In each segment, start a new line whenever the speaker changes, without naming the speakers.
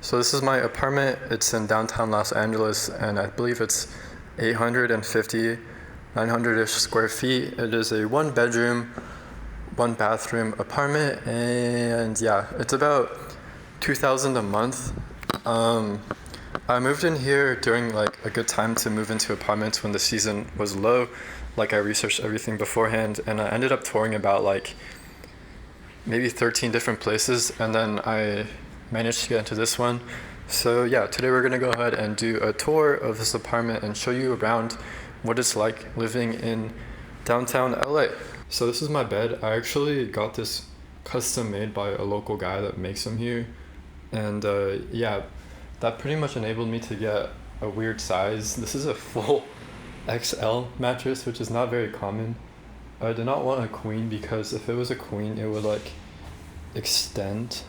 So this is my apartment. It's in downtown Los Angeles, and I believe it's 850, 900-ish square feet. It is a one bedroom, one bathroom apartment, and yeah, it's about $2,000 a month. I moved in here during like a good time to move into apartments when the season was low. Like I researched everything beforehand, and I ended up touring about like maybe 13 different places, and then I managed to get into this one. So yeah, today we're gonna go ahead and do a tour of this apartment and show you around what it's like living in downtown LA. So this is my bed. I actually got this custom made by a local guy that makes them here, and yeah, that pretty much enabled me to get a weird size. This is a full XL mattress, which is not very common. I did not want a queen because if it was a queen, it would like extend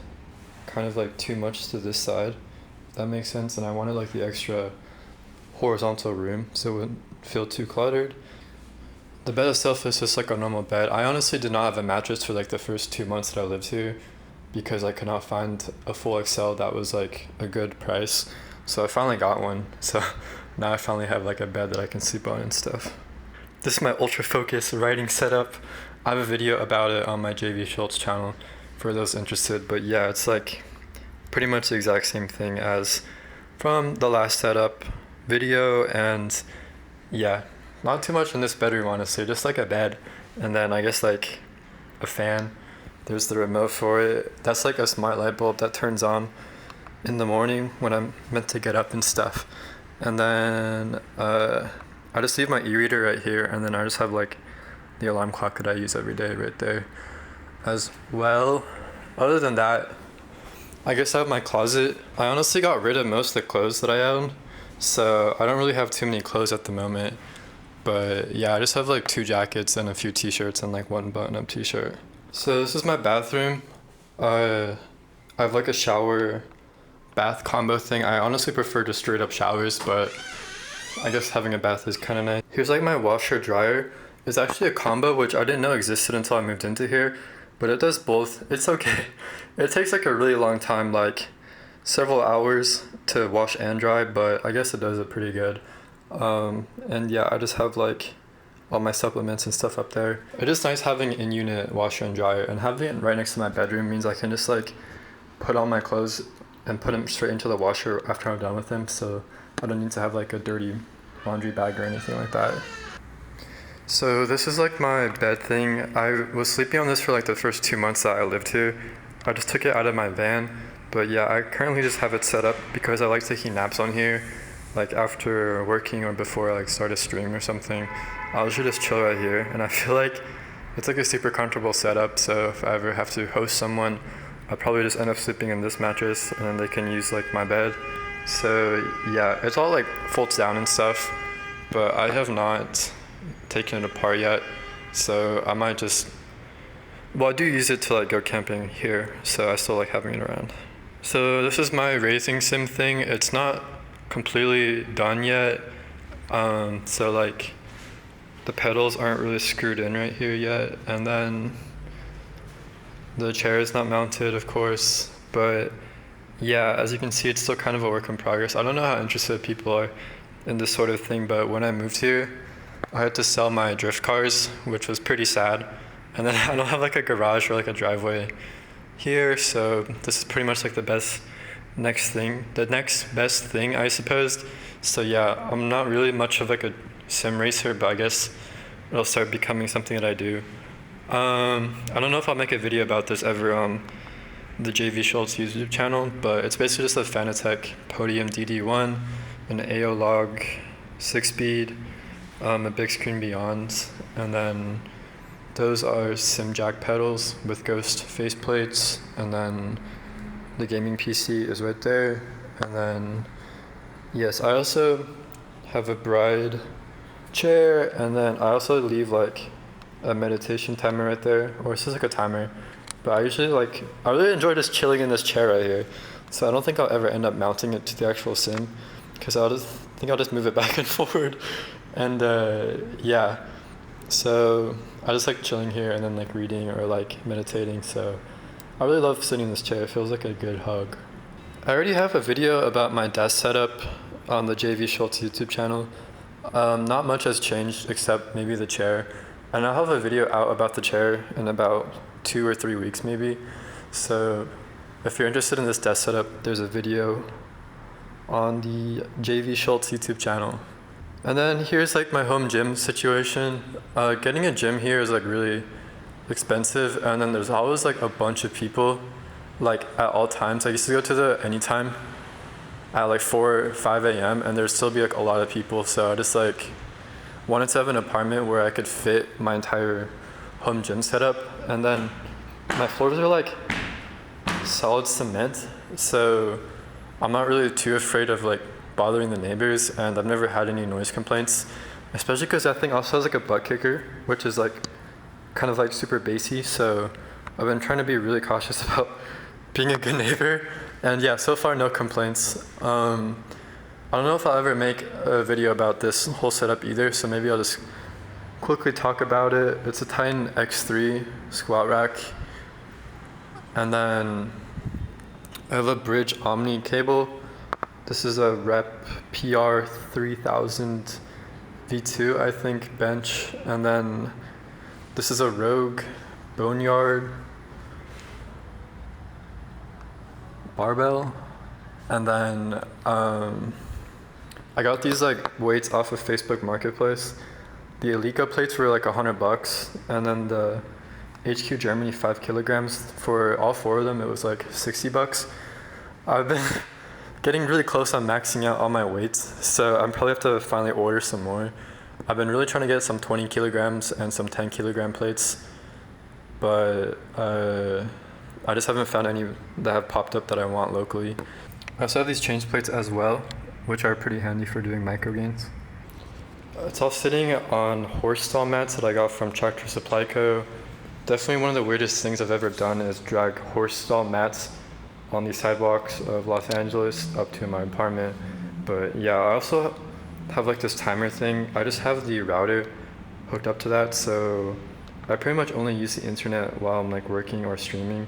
kind of like too much to this side, if that makes sense, and I wanted like the extra horizontal room so it wouldn't feel too cluttered. The bed itself is just like a normal bed. I honestly did not have a mattress for like the first 2 months that I lived here because I could not find a full XL that was like a good price, so I finally got one. So now I finally have like a bed that I can sleep on and stuff. This is my ultra focus writing setup. I have a video about it on my scholz channel for those interested, but yeah, it's like pretty much the exact same thing as from the last setup video, and yeah, not too much in this bedroom honestly, just like a bed, and then I guess like a fan. There's the remote for it. That's like a smart light bulb that turns on in the morning when I'm meant to get up and stuff. And then I just leave my e-reader right here, and then I just have like the alarm clock that I use every day right there as well. Other than that, I guess I have my closet. I honestly got rid of most of the clothes that I owned, so I don't really have too many clothes at the moment. But yeah, I just have like 2 jackets and a few t-shirts and like 1 button-up t-shirt. So this is my bathroom. I have like a shower bath combo thing. I honestly prefer just straight up showers, but I guess having a bath is kind of nice. Here's like my washer dryer. It's actually a combo, which I didn't know existed until I moved into here, but it does both. It's okay. It takes like a really long time, like several hours to wash and dry, but I guess it does it pretty good. And yeah, I just have like all my supplements and stuff up there. It is nice having in-unit washer and dryer, and having it right next to my bedroom means I can just like put on my clothes and put them straight into the washer after I'm done with them, so I don't need to have like a dirty laundry bag or anything like that. So this is like my bed thing. I was sleeping on this for like the first 2 months that I lived here. I just took it out of my van, but yeah, I currently just have it set up because I like taking naps on here, like after working or before I like start a stream or something. I'll usually just chill right here, and I feel like it's like a super comfortable setup, so if I ever have to host someone, I'll probably just end up sleeping in this mattress, and then they can use like my bed. So yeah, it's all like folds down and stuff, but I have not taken it apart yet, so I might just, well, I do use it to like go camping here, so I still like having it around. So this is my raising sim thing. It's not completely done yet, so like the pedals aren't really screwed in right here yet, and then the chair is not mounted, of course, but yeah, as you can see, it's still kind of a work in progress. I don't know how interested people are in this sort of thing, but when I moved here, I had to sell my drift cars, which was pretty sad. And then I don't have like a garage or like a driveway here, so this is pretty much like the next best thing, I suppose. So yeah, I'm not really much of like a sim racer, but I guess it'll start becoming something that I do. I don't know if I'll make a video about this ever on the scholz YouTube channel, but it's basically just a Fanatec Podium DD1, an AO log 6-speed, a big screen beyond, and then those are sim jack pedals with ghost faceplates, and then the gaming PC is right there, and then yes, I also have a bride chair, and then I also leave like a meditation timer right there, or it's just like a timer, but I really enjoy just chilling in this chair right here, so I don't think I'll ever end up mounting it to the actual sim, because I'll just move it back and forward. And yeah, so I just like chilling here and then like reading or like meditating, so I really love sitting in this chair. It feels like a good hug. I already have a video about my desk setup on the scholz YouTube channel. Not much has changed except maybe the chair. And I'll have a video out about the chair in about 2 or 3 weeks maybe. So if you're interested in this desk setup, there's a video on the scholz YouTube channel. And then here's like my home gym situation. Getting a gym here is like really expensive, and then there's always like a bunch of people like at all times. I used to go to the Anytime at like 4 or 5 a.m. and there'd still be like a lot of people, so I just like wanted to have an apartment where I could fit my entire home gym setup. And then my floors are like solid cement, so I'm not really too afraid of like bothering the neighbors, and I've never had any noise complaints, especially because that thing also has like a butt kicker, which is like kind of like super bassy, so I've been trying to be really cautious about being a good neighbor, and yeah, so far no complaints. I don't know if I'll ever make a video about this whole setup either, so maybe I'll just quickly talk about it. It's a Titan X3 squat rack, and then I have a Bridge Omni cable. This is a Rep PR 3000 V2, I think, bench, and then this is a Rogue Boneyard barbell, and then I got these like weights off of Facebook Marketplace. The Elika plates were like $100, and then the HQ Germany 5 kilograms, for all 4 of them it was like $60. I've been getting really close on maxing out all my weights, so I'm probably have to finally order some more. I've been really trying to get some 20 kilograms and some 10 kilogram plates, but I just haven't found any that have popped up that I want locally. I also have these change plates as well, which are pretty handy for doing micro gains. It's all sitting on horse stall mats that I got from Tractor Supply Co. Definitely one of the weirdest things I've ever done is drag horse stall mats on the sidewalks of Los Angeles up to my apartment. But yeah, I also have like this timer thing. I just have the router hooked up to that, so I pretty much only use the internet while I'm like working or streaming.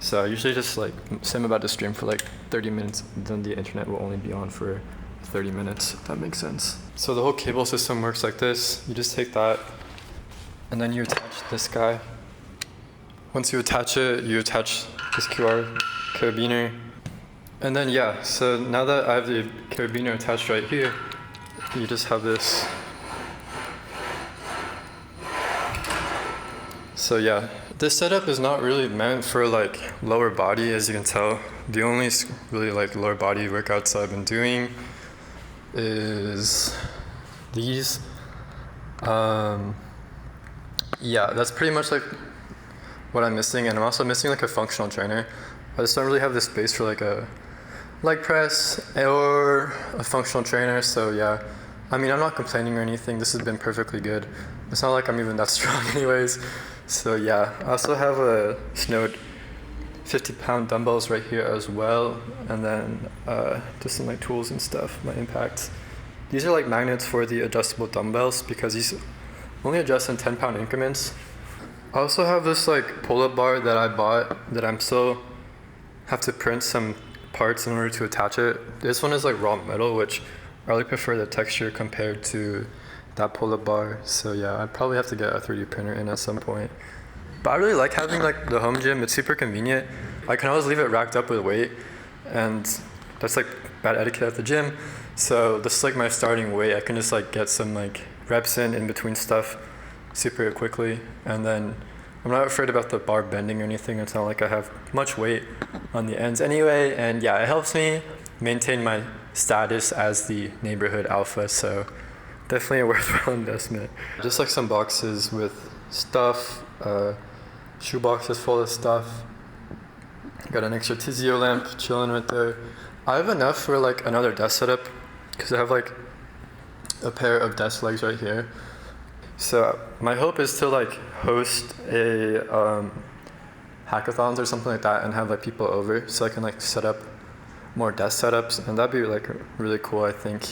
So I usually just like say I'm about to stream for like 30 minutes, then the internet will only be on for 30 minutes, if that makes sense. So the whole cable system works like this. You just take that and then you attach this guy. Once you attach it, you attach this QR carabiner. And then yeah, so now that I have the carabiner attached right here, you just have this. So yeah, this setup is not really meant for like lower body, as you can tell. The only really like lower body workouts I've been doing is these. Yeah, that's pretty much like what I'm missing, and I'm also missing like a functional trainer. I just don't really have the space for like a leg press or a functional trainer, so yeah. I mean, I'm not complaining or anything. This has been perfectly good. It's not like I'm even that strong anyways. So yeah, I also have a Snowed 50-pound dumbbells right here as well, and then just some like tools and stuff, my impacts. These are like magnets for the adjustable dumbbells because these only adjust in 10-pound increments. I also have this like pull-up bar that I bought that I'm still have to print some parts in order to attach it. This one is like raw metal, which I really prefer the texture compared to that pull-up bar. So yeah, I'd probably have to get a 3D printer in at some point. But I really like having like the home gym. It's super convenient. I can always leave it racked up with weight, and that's like bad etiquette at the gym. So this is like my starting weight. I can just like get some like reps in between stuff super quickly, and then I'm not afraid about the bar bending or anything. It's not like I have much weight on the ends anyway, and yeah, it helps me maintain my status as the neighborhood alpha, so definitely a worthwhile investment. Just like some boxes with stuff, shoe boxes full of stuff. Got an extra Tizio lamp chilling right there. I have enough for like another desk setup because I have like a pair of desk legs right here. So my hope is to like host a hackathons or something like that and have like people over so I can like set up more desk setups, and that'd be like really cool, I think.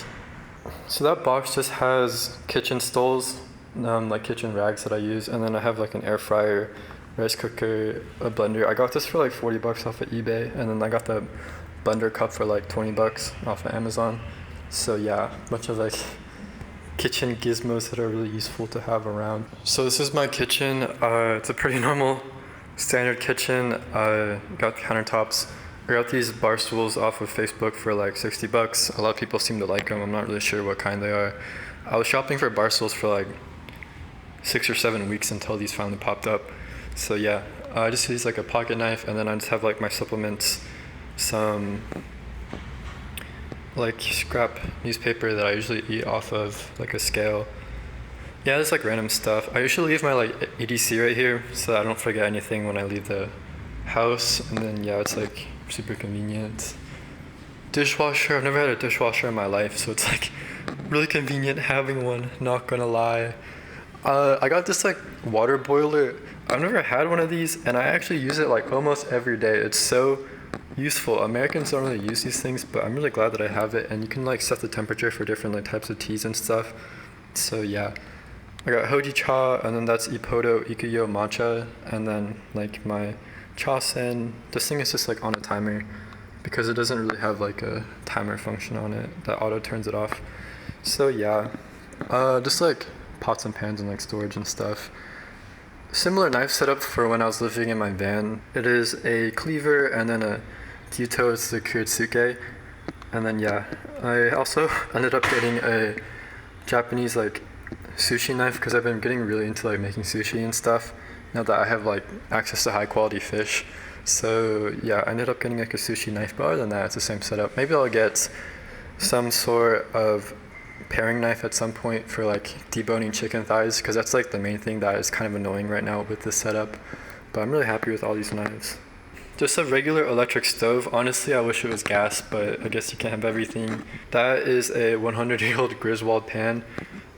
So that box just has kitchen stools, like kitchen rags that I use, and then I have like an air fryer, rice cooker, a blender. I got this for like $40 off of eBay, and then I got the blender cup for like 20 bucks off of Amazon. So yeah, a bunch of like kitchen gizmos that are really useful to have around. So this is my kitchen. It's a pretty normal standard kitchen. Got the countertops. I got these bar stools off of Facebook for like 60 bucks. A lot of people seem to like them. I'm not really sure what kind they are. I was shopping for bar stools for like 6 or 7 weeks until these finally popped up. So yeah, I just use like a pocket knife, and then I just have like my supplements, some like scrap newspaper that I usually eat off of, like a scale. Yeah, there's like random stuff. I usually leave my like EDC right here so that I don't forget anything when I leave the house. And then yeah, it's like super convenient. Dishwasher, I've never had a dishwasher in my life, so it's like really convenient having one, not gonna lie. I got this like water boiler. I've never had one of these, and I actually use it like almost every day. It's so useful. Americans don't really use these things, but I'm really glad that I have it. And you can like set the temperature for different like types of teas and stuff. So yeah, I got hoji cha, and then that's Ippodo Ikuyo matcha, and then like my cha sen. This thing is just like on a timer because it doesn't really have like a timer function on it that auto turns it off. So yeah, just like pots and pans and like storage and stuff. Similar knife setup for when I was living in my van. It is a cleaver and then a Ryuto, it's the Kuretsuke. And then yeah, I also ended up getting a Japanese like sushi knife because I've been getting really into like making sushi and stuff now that I have like access to high quality fish. So yeah, I ended up getting like a sushi knife, but other than that, it's the same setup. Maybe I'll get some sort of paring knife at some point for like deboning chicken thighs, because that's like the main thing that is kind of annoying right now with this setup. But I'm really happy with all these knives. Just a regular electric stove. Honestly, I wish it was gas, but I guess you can't have everything. That is a 100-year-old Griswold pan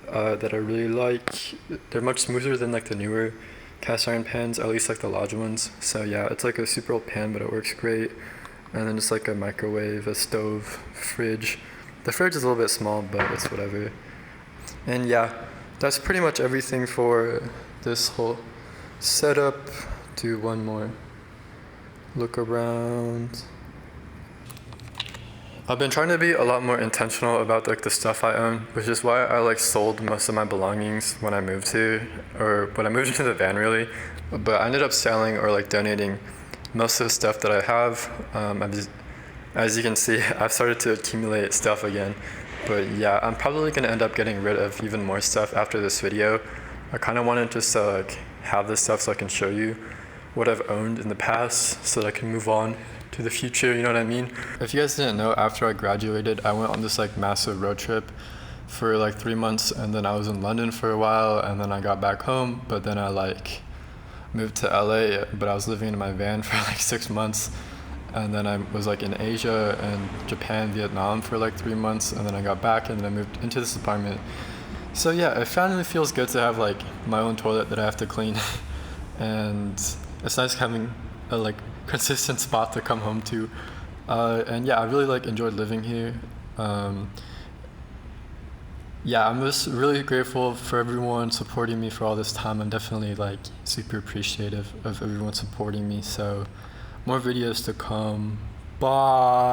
that I really like. They're much smoother than like the newer cast iron pans, at least like the large ones. So yeah, it's like a super old pan, but it works great. And then just like a microwave, a stove, fridge. The fridge is a little bit small, but it's whatever. And yeah, that's pretty much everything for this whole setup. Do one more look around. I've been trying to be a lot more intentional about like the stuff I own, which is why I like sold most of my belongings when I moved here, or when I moved into the van really. But I ended up selling or like donating most of the stuff that I have. As you can see, I've started to accumulate stuff again. But yeah, I'm probably gonna end up getting rid of even more stuff after this video. I kind of wanted just to like have this stuff so I can show you what I've owned in the past so that I can move on to the future, you know what I mean? If you guys didn't know, after I graduated, I went on this like massive road trip for like 3 months, and then I was in London for a while, and then I got back home, but then I like moved to LA, but I was living in my van for like 6 months. And then I was like in Asia and Japan, Vietnam for like 3 months, and then I got back and then I moved into this apartment. So yeah, it finally feels good to have like my own toilet that I have to clean. And it's nice having a like consistent spot to come home to. And yeah, I really like enjoyed living here. Yeah, I'm just really grateful for everyone supporting me for all this time. I'm definitely like super appreciative of everyone supporting me. So more videos to come. Bye.